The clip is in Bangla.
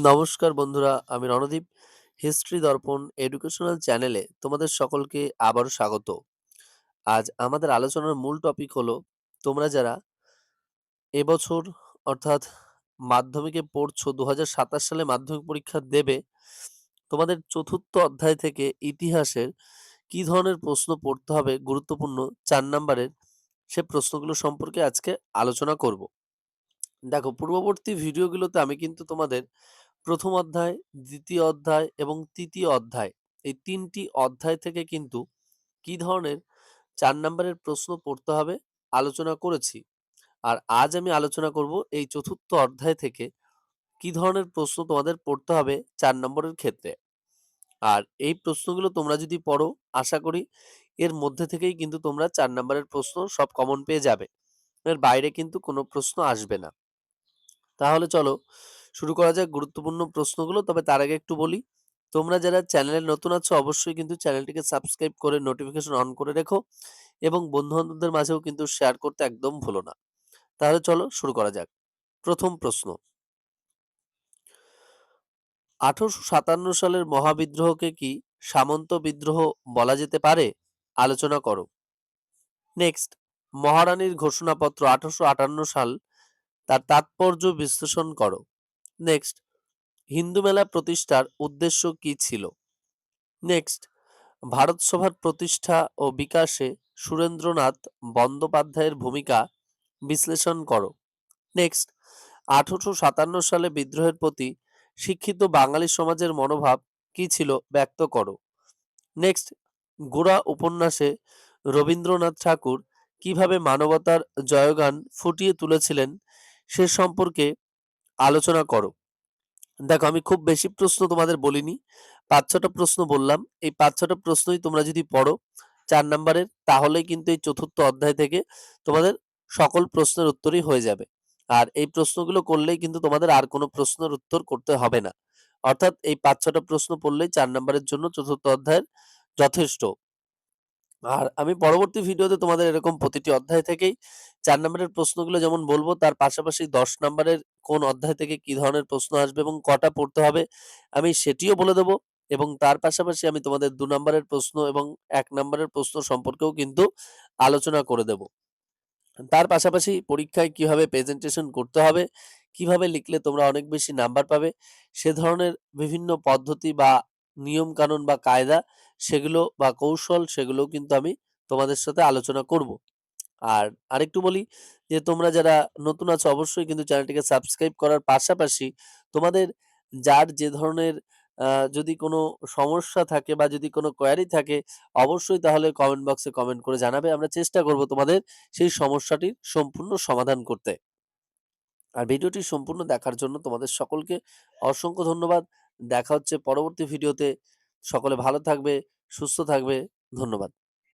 নমস্কার বন্ধুরা, আমি রণদীপ। হিস্ট্রি দর্পণ এডুকেশনাল চ্যানেলে তোমাদের সকলকে আবারও স্বাগত। আজ আমাদের আলোচনার মূল টপিক হলো, তোমরা যারা এবছর অর্থাৎ মাধ্যমিকে পড়ছো, 2027 সালে মাধ্যমিক পরীক্ষা দেবে, তোমাদের চতুর্থ অধ্যায় থেকে ইতিহাসের কি ধরনের প্রশ্ন পড়তে হবে গুরুত্বপূর্ণ 4 নাম্বারের, সে প্রশ্নগুলো সম্পর্কে আজকে আলোচনা করব। দেখো, পূর্ববর্তী ভিডিওগুলোতে আমি কিন্তু তোমাদের প্রথম অধ্যায়, দ্বিতীয় অধ্যায় এবং তৃতীয় অধ্যায়, এই 3টি অধ্যায় থেকে কিন্তু কি ধরনের 4 নাম্বারের প্রশ্ন পড়তে হবে আলোচনা করেছি। আর আজ আমি আলোচনা করব এই চতুর্থ অধ্যায় থেকে কি ধরনের প্রশ্ন তোমাদের পড়তে হবে 4 নম্বরের ক্ষেত্রে। আর এই প্রশ্নগুলো তোমরা যদি পড়ো, আশা করি এর মধ্যে থেকেই কিন্তু তোমরা 4 নাম্বারের প্রশ্ন সব কমন পেয়ে যাবে। এর বাইরে কিন্তু কোনো প্রশ্ন আসবে না। তাহলে চলো শুরু করা যাক গুরুত্বপূর্ণ প্রশ্নগুলো। তবে তার আগে একটু বলি, তোমরা যারা চ্যানেলে নতুন আছো অবশ্যই কিন্তু চ্যানেলটিকে সাবস্ক্রাইব করে নোটিফিকেশন অন করে রেখো এবং বন্ধু-বান্ধবদের মাঝেও কিন্তু শেয়ার করতে একদম ভুলো না। তাহলে চলো শুরু করা যাক। প্রথম প্রশ্ন, 1857 সালের মহাবিদ্রোহকে কি সামন্ত বিদ্রোহ বলা যেতে পারে? আলোচনা করো। নেক্সট, মহারানীর ঘোষণাপত্র 1858 সাল, তার তাৎপর্য বিশ্লেষণ করো। নেক্সট, হিন্দু মেলা প্রতিষ্ঠার উদ্দেশ্য কি ছিল? নেক্সট, ভারত সভার প্রতিষ্ঠা ও বিকাশে সুরেন্দ্রনাথ বন্দ্যোপাধ্যায়ের ভূমিকা বিশ্লেষণ করো। নেক্সট, 1857 সালে বিদ্রোহের প্রতি শিক্ষিত বাঙালি সমাজের মনোভাব কি ছিল ব্যক্ত করো। নেক্সট, গোরা উপন্যাসে রবীন্দ্রনাথ ঠাকুর কিভাবে মানবতার জয়গান ফুটিয়ে তুলেছিলেন সে সম্পর্কে আলোচনা করো। দেখো, আমি খুব বেশি প্রশ্ন তোমাদের বলিনি, 5-6টা প্রশ্ন বললাম। এই 5-6টা প্রশ্নই তোমরা যদি পড়ো 4 নাম্বারের, তাহলেই কিন্তু এই চতুর্থ অধ্যায় থেকে তোমাদের সকল প্রশ্নের উত্তরই হয়ে যাবে। আর এই প্রশ্নগুলো করলেই কিন্তু তোমাদের আর কোনো প্রশ্নের উত্তর করতে হবে না। অর্থাৎ এই 5-6টা প্রশ্ন পড়লেই 4 নাম্বারের জন্য চতুর্থ অধ্যায়ের যথেষ্ট। আর আমি পরবর্তী ভিডিওতে তোমাদের এরকম প্রতিটি অধ্যায় থেকেই 4 নম্বরের প্রশ্নগুলো যেমন বলবো, তার পাশাপাশি 10 নম্বরের কোন অধ্যায় থেকে কি ধরনের প্রশ্ন আসবে এবং কটা পড়তে হবে আমি সেটিও বলে দেবো। এবং তার পাশাপাশি আমি তোমাদের 2 নম্বরের প্রশ্ন এবং 1 নম্বরের প্রশ্ন সম্পর্কেও কিন্তু আলোচনা করে দেব। তার পাশাপাশি পরীক্ষায় কিভাবে প্রেজেন্টেশন করতে হবে, কিভাবে লিখলে তোমরা অনেক বেশি নাম্বার পাবে, সে ধরনের বিভিন্ন পদ্ধতি বা নিয়ম কানুন বা কায়দা, সেগুলো বা কৌশল, সেগুলোও কিন্তু আমি তোমাদের সাথে আলোচনা করব। আর আরেকটু বলি যে, তোমরা যারা নতুন আছো অবশ্যই কিন্তু চ্যানেলটিকে সাবস্ক্রাইব করার পাশাপাশি তোমাদের যার যে ধরনের যদি কোনো সমস্যা থাকে বা যদি কোনো কোয়েরি থাকে, অবশ্যই তাহলে কমেন্ট বক্সে কমেন্ট করে জানাবে। আমরা চেষ্টা করব তোমাদের সেই সমস্যাটির সম্পূর্ণ সমাধান করতে। আর ভিডিওটি সম্পূর্ণ দেখার জন্য তোমাদের সকলকে অসংখ্য ধন্যবাদ। দেখা হচ্ছে পরবর্তী ভিডিওতে। সকলে ভালো থাকবে, সুস্থ থাকবে। ধন্যবাদ।